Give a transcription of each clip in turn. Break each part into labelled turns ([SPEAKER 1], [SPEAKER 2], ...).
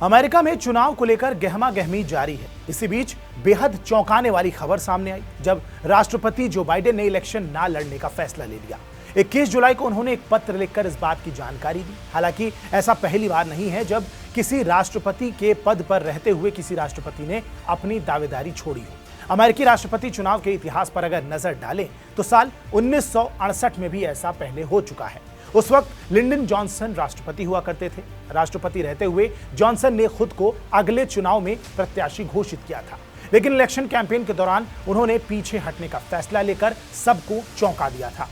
[SPEAKER 1] America में चुनाव को लेकर गहमा गहमी जारी है। इसी बीच बेहद चौंकाने वाली खबर सामने आई जब राष्ट्रपति जो बाइडेन ने इलेक्शन ना लड़ने का फैसला ले लिया। 21 जुलाई को उन्होंने एक पत्र लिखकर इस बात की जानकारी दी। हालांकि ऐसा पहली बार नहीं है जब किसी राष्ट्रपति के पद पर रहते हुए किसी राष्ट्रपति ने अपनी दावेदारी छोड़ी हो। अमेरिकी राष्ट्रपति चुनाव के इतिहास पर अगर नजर डालें तो साल 1968 में भी ऐसा पहले हो चुका है। उस वक्त लिंडन जॉनसन राष्ट्रपति हुआ करते थे। राष्ट्रपति रहते हुए जॉनसन ने खुद को अगले चुनाव में प्रत्याशी घोषित किया था, लेकिन इलेक्शन कैंपेन के दौरान उन्होंने पीछे हटने का फैसला लेकर सबको चौंका दिया था।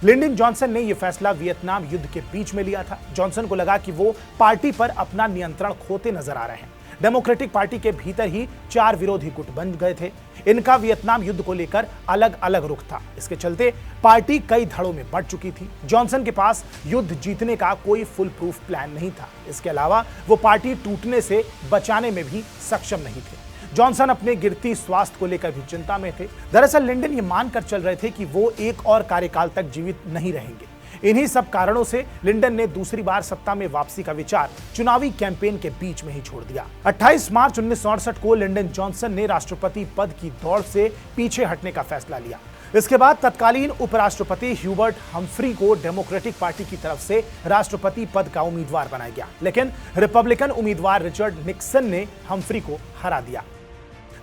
[SPEAKER 1] लिंडन जॉनसन ने यह फैसला वियतनाम युद्ध के बीच में लिया था। जॉनसन को लगा कि वो पार्टी पर अपना नियंत्रण खोते नजर आ रहे हैं। डेमोक्रेटिक पार्टी के भीतर ही 4 विरोधी गुट बन गए थे। इनका वियतनाम युद्ध को लेकर अलग अलग रुख था। इसके चलते पार्टी कई धड़ों में बढ़ चुकी थी। जॉनसन के पास युद्ध जीतने का कोई फुल प्रूफ प्लान नहीं था। इसके अलावा वो पार्टी टूटने से बचाने में भी सक्षम नहीं थे। जॉनसन अपने गिरती स्वास्थ्य को लेकर भी चिंता में थे। दरअसल लिंडन ये मानकर चल रहे थे कि वो एक और कार्यकाल तक जीवित नहीं रहेंगे। इन्हीं सब कारणों से लिंडन ने दूसरी बार सत्ता में वापसी का विचार चुनावी कैंपेन के बीच में ही छोड़ दिया। 28 मार्च 1968 को लिंडन जॉनसन ने राष्ट्रपति पद की दौड़ से पीछे हटने का फैसला लिया। इसके बाद तत्कालीन उपराष्ट्रपति ह्यूबर्ट हम्फ्री को डेमोक्रेटिक पार्टी की तरफ से राष्ट्रपति पद का उम्मीदवार बनाया गया, लेकिन रिपब्लिकन उम्मीदवार रिचर्ड निक्सन ने हम्फ्री को हरा दिया।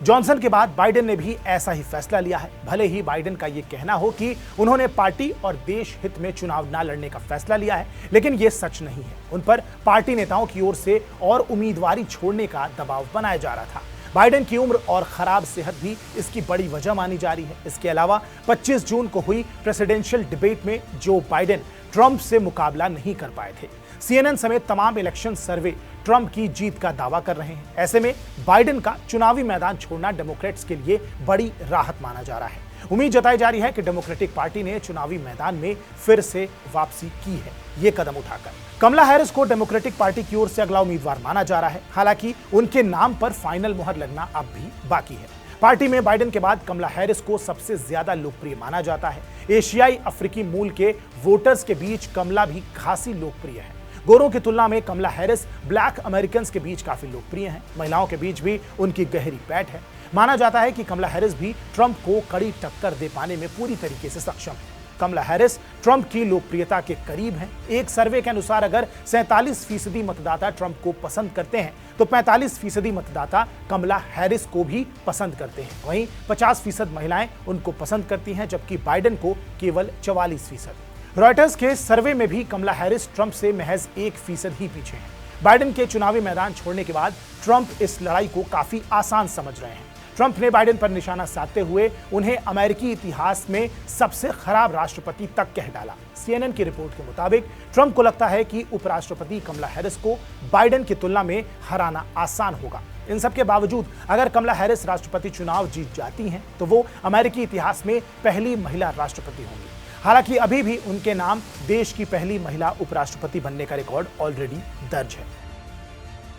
[SPEAKER 1] जॉनसन के बाद बाइडेन ने भी ऐसा ही फैसला लिया है। भले ही बाइडेन का यह कहना हो कि उन्होंने पार्टी और देश हित में चुनाव न लड़ने का फैसला लिया है, लेकिन यह सच नहीं है। उन पर पार्टी नेताओं की ओर से और उम्मीदवारी छोड़ने का दबाव बनाया जा रहा था। बाइडेन की उम्र और खराब सेहत भी इसकी बड़ी वजह मानी जा रही है। इसके अलावा 25 जून को हुई प्रेसिडेंशियल डिबेट में जो बाइडेन ट्रंप से मुकाबला नहीं कर पाए थे। CNN समेत तमाम इलेक्शन सर्वे ट्रंप की जीत का दावा कर रहे हैं। ऐसे में बाइडेन का चुनावी मैदान छोड़ना डेमोक्रेट्स के लिए बड़ी राहत माना जा रहा है। उम्मीद जताई जा रही है कि डेमोक्रेटिक पार्टी ने चुनावी मैदान में फिर से वापसी की है ये कदम उठाकर। कमला हैरिस को डेमोक्रेटिक पार्टी की ओर से अगला उम्मीदवार माना जा रहा है। हालांकि उनके नाम पर फाइनल मुहर लगना अब भी बाकी है। पार्टी में बाइडेन के बाद कमला हैरिस को सबसे ज्यादा लोकप्रिय माना जाता है। एशियाई अफ्रीकी मूल के वोटर्स के बीच कमला भी खासी लोकप्रिय है। गोरों की तुलना में कमला हैरिस ब्लैक अमेरिकन्स के बीच काफी लोकप्रिय हैं। महिलाओं के बीच भी उनकी गहरी पैठ है। माना जाता है कि कमला हैरिस भी ट्रंप को कड़ी टक्कर दे पाने में पूरी तरीके से सक्षम है। कमला हैरिस ट्रंप की लोकप्रियता के करीब हैं। एक सर्वे के अनुसार अगर 47% मतदाता ट्रंप को पसंद करते हैं तो 45% मतदाता कमला हैरिस को भी पसंद करते हैं। वहीं 50% महिलाएं उनको पसंद करती हैं, जबकि बाइडेन को केवल 44%। रॉयटर्स के सर्वे में भी कमला हैरिस ट्रंप से महज 1% ही पीछे हैं। बाइडेन के चुनावी मैदान छोड़ने के बाद ट्रंप इस लड़ाई को काफी आसान समझ रहे हैं। ट्रंप ने बाइडेन पर निशाना साधते हुए उन्हें अमेरिकी इतिहास में सबसे खराब राष्ट्रपति तक कह डाला। CNN की रिपोर्ट के मुताबिक ट्रंप को लगता है कि उपराष्ट्रपति कमला हैरिस को बाइडेन की तुलना में हराना आसान होगा। इन सब के बावजूद अगर कमला हैरिस राष्ट्रपति चुनाव जीत जाती हैं तो वो अमेरिकी इतिहास में पहली महिला राष्ट्रपति होंगी। हालांकि अभी भी उनके नाम देश की पहली महिला उपराष्ट्रपति बनने का रिकॉर्ड ऑलरेडी दर्ज है।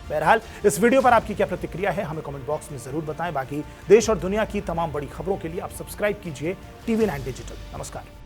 [SPEAKER 1] बहरहाल इस वीडियो पर आपकी क्या प्रतिक्रिया है हमें कमेंट बॉक्स में जरूर बताएं। बाकी देश और दुनिया की तमाम बड़ी खबरों के लिए आप सब्सक्राइब कीजिए TV9 डिजिटल। नमस्कार।